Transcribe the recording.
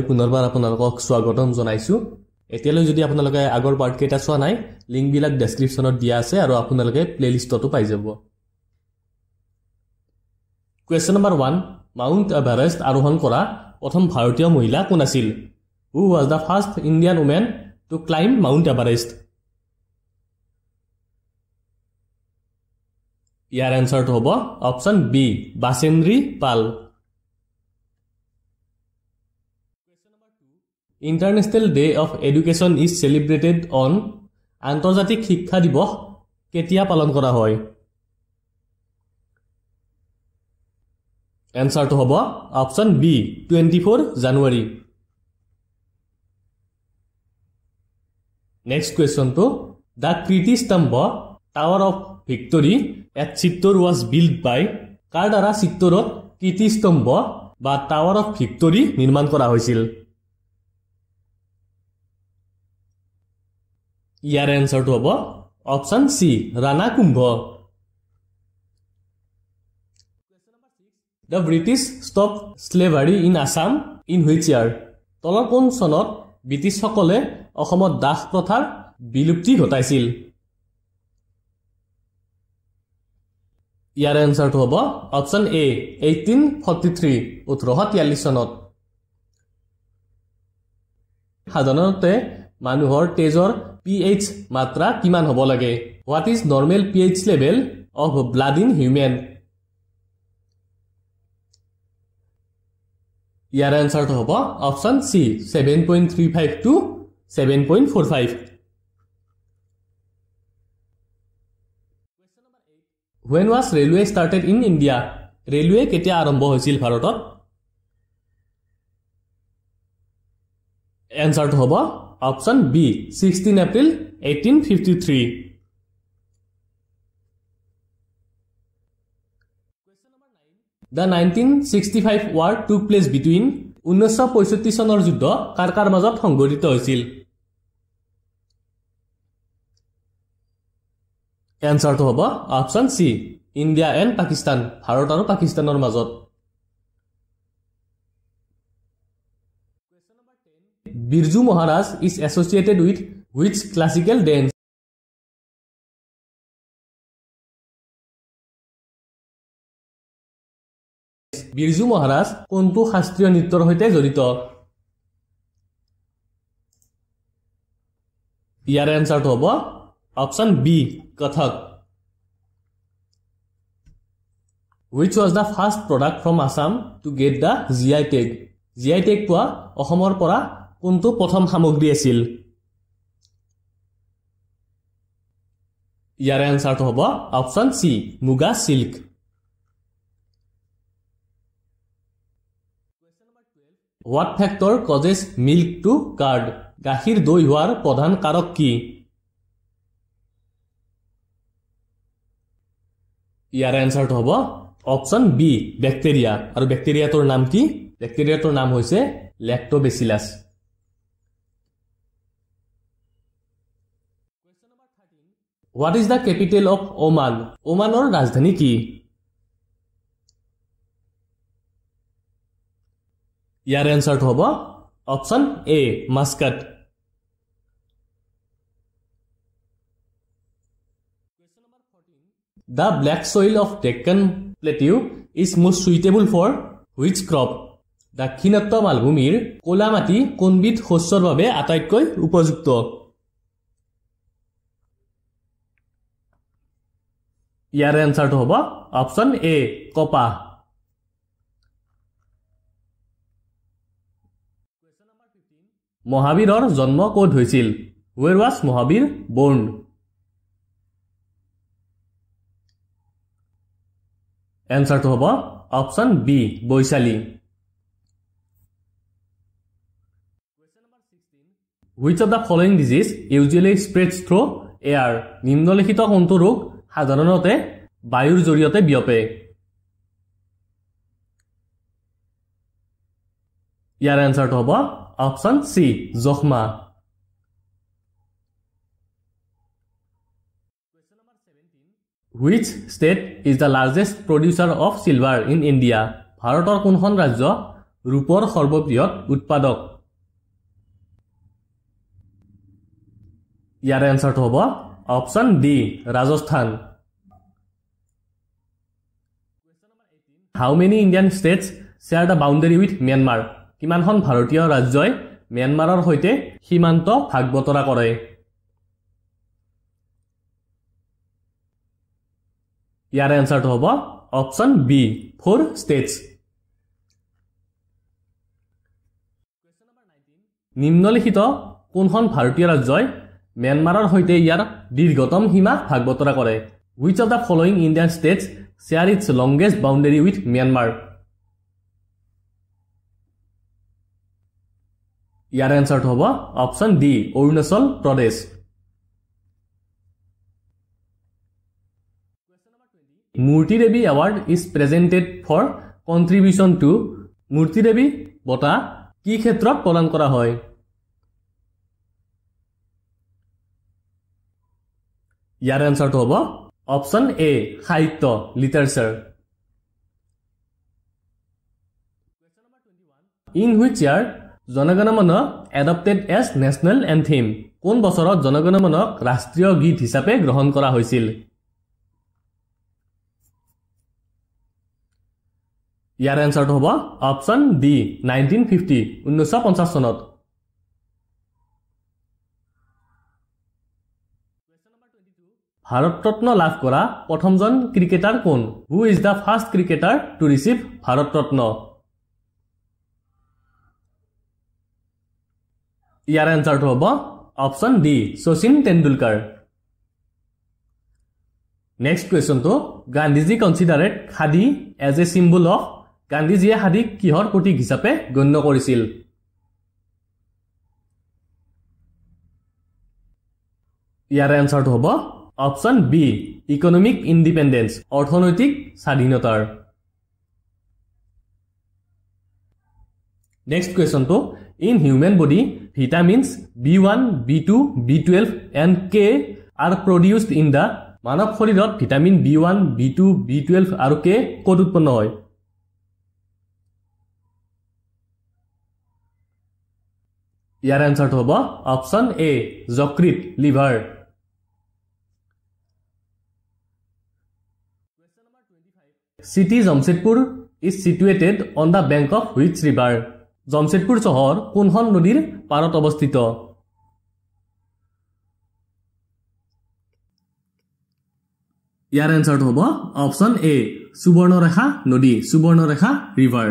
পুনৰবাৰ আপোনালোকক স্বাগতম জনাইছো এতিয়ালৈ যদি আপোনালোকে আগৰ পাৰ্ট কেইটা চোৱা নাই লিংক বিলাক ডেসক্ৰিপচনত দিয়া আছে আৰু আপোনালোকে প্লেলিষ্টতো পাই যাব কোৱেশ্চন নম্বৰ 1 মাউন্ট এভাৰেষ্ট আৰোহণ কৰা প্ৰথম ভাৰতীয় মহিলা কোন আছিল who was the first Indian women to climb Mount Everest ইয়াৰ এনসাৰটো হ'ব option B Bachendri Pal International Day of Education is celebrated on আন্তৰ্জাতিক শিক্ষা দিৱস কেতিয়া পালন কৰা হয় এনসাৰটো হ'ব অপচন বি 24 জানুৱাৰী next question to the Kirti Stambh tower of victory at Chittor was built by কাৰ দ্বাৰা চিত্তৰত কীৰ্তি স্তম্ভ বা টাৱাৰ অফ ভিক্টৰী নিৰ্মাণ কৰা হৈছিল ইয়াৰ এনসাৰটো হ'ব option C Rana Kumbha The British stopped slavery in Assam in which year তলৰ কোন চনত ব্ৰিটিছসকলে অসমত দাস প্ৰথাৰ বিলুপ্তি ঘটাইছিল ইয়াৰ এনসাৰটো হ'ব অপচন এ 1843 1843 চনত সাধাৰণতে মানুহৰ তেজৰ pH মাত্ৰা কিমান হ'ব লাগে what is normal pH level of blood in human ইয়াৰ এনসাৰটো হ'ব option C 7.35 to 7.45 when was railway started in India railway কেতিয়া আৰম্ভ হৈছিল ভাৰতত এনসাৰটো হ'ব option B 16 April 1853 The 1965 war took place between 1965 চনৰ যুদ্ধ কাৰ কাৰ মাজত সংঘটিত হৈছিল এনসাৰটো হ'ব option C India and Pakistan Bharat আৰু পাকিস্তানৰ মাজত Birju Maharaj is associated with which classical dance? Birju Maharaj কোনটো শাস্ত্ৰীয় নৃত্যৰ সৈতে জড়িত ইয়াৰ এনসাৰটো হ'ব option B Kathak Which was the first product from Assam to get the GI tag? GI tag পোৱা অসমৰ পৰা কোনটো প্ৰথম সামগ্ৰী আছিল ইয়াৰ এনসাৰটো হ'ব অপচন সি মুগা silk What factor causes milk to curdle গাখীৰ দৈ হোৱাৰ প্ৰধান কাৰক কি ইয়াৰ এনসাৰটো হ'ব অপচন বি ব্যাকটেৰিয়া আৰু ব্যাকটেৰিয়াটোৰ নাম কি ব্যাকটেৰিয়াটোৰ নাম হৈছে Lactobacillus What is the capital of Oman? Omanor রাজধানী কি? ইয়াৰ এনসাৰটো হ'ব option A Muscat The black soil of Deccan Plateau is most suitable for which crop? দাক্ষিণাত্য মালভূমিৰ কোলা মাটি কোনবিধ শস্যৰ বাবে আটাইতকৈ উপযুক্ত ইয়াৰ এনসাৰটো হ'ব অপচন এ কপাহ মহাবীৰৰ জন্ম ক'ত হৈছিল Where was Mahabir born এনসাৰটো হ'ব option B Vaishali Which of the following disease usually spreads through air নিম্নলিখিত কোনটো ৰোগ সাধাৰণতে বায়ুৰ জৰিয়তে বিয়পে ইয়াৰ এনসাৰটো হ'ব অপচন সি যক্ষ্মা Which state is the largest producer of silver in India? ভাৰতৰ কোনখন ৰাজ্য ৰূপৰ সৰ্ববৃহৎ উৎপাদক ইয়াৰ এনসাৰটো হ'ব option D Rajasthan How many Indian states share the boundary with Myanmar? কিমানখন ভাৰতীয় ৰাজ্যই ম্যানমাৰৰ সৈতে সীমান্ত ভাগ বতৰা কৰে ইয়াৰ এনসাৰটো হ'ব অপচন বি 4 states নিম্নলিখিত কোনখন ভাৰতীয় ৰাজ্যই ম্যানমাৰৰ সৈতে ইয়াৰ দীৰ্ঘতম সীমা ভাগ বতৰা কৰে Which of the following Indian states share its longest boundary with Myanmar? ইয়াৰ এনসাৰটো হ'ব অপচন ডি অৰুণাচল প্ৰদেশ মূৰ্তি দেৱী award is presented for contribution to মূৰ্তি দেৱী বঁটা কি ক্ষেত্ৰত প্ৰদান কৰা হয় ইয়াৰ এনসাৰটো হ'ব অপচন এ সাহিত্য লিটাৰেচাৰ In which year জনগণ মন adopted as national anthem কোন বছৰত জনগণ মনক ৰাষ্ট্ৰীয় গীত হিচাপে গ্ৰহণ কৰা হৈছিল ইয়াৰ এনসাৰটো হ'ব অপচন ডি 1950 1950 চনত ভাৰত ৰত্ন লাভ কৰা প্ৰথমজন ক্ৰিকেটাৰ কোন Who is the first cricketer to receive Bharat Ratna ইয়াৰ এনসাৰটো হ'ব option D Sachin Tendulkar next কোৱেশ্চনটো Gandhiji considered khadi as a symbol of গান্ধীজিয়ে খাদীক কিহৰ প্ৰতীক হিচাপে গণ্য কৰিছিল ইয়াৰ এনসাৰটো হ'ব অপচন বি ইকোনমিক ইন্ডিপেন্ডেন্স অৰ্থনৈতিক স্বাধীনতাৰ next কোৱেশ্চনটো In human body, vitamins B1, B2, B12 and K are produced in the মানৱ শৰীৰত ভিটামিন B1, B2, B12 আৰু K ক'ত উৎপন্ন হয় ইয়াৰ এনসাৰটো হ'ব অপচন এ যকৃত liver City Jamshedpur is situated on the bank of which river জামশেদপুৰ চহৰ কোনখন নদীৰ পাৰত অৱস্থিত ইয়াৰ এনসাৰটো হ'ব অপচন এ সুবৰ্ণৰেখা নদী সুবৰ্ণৰেখা ৰিভাৰ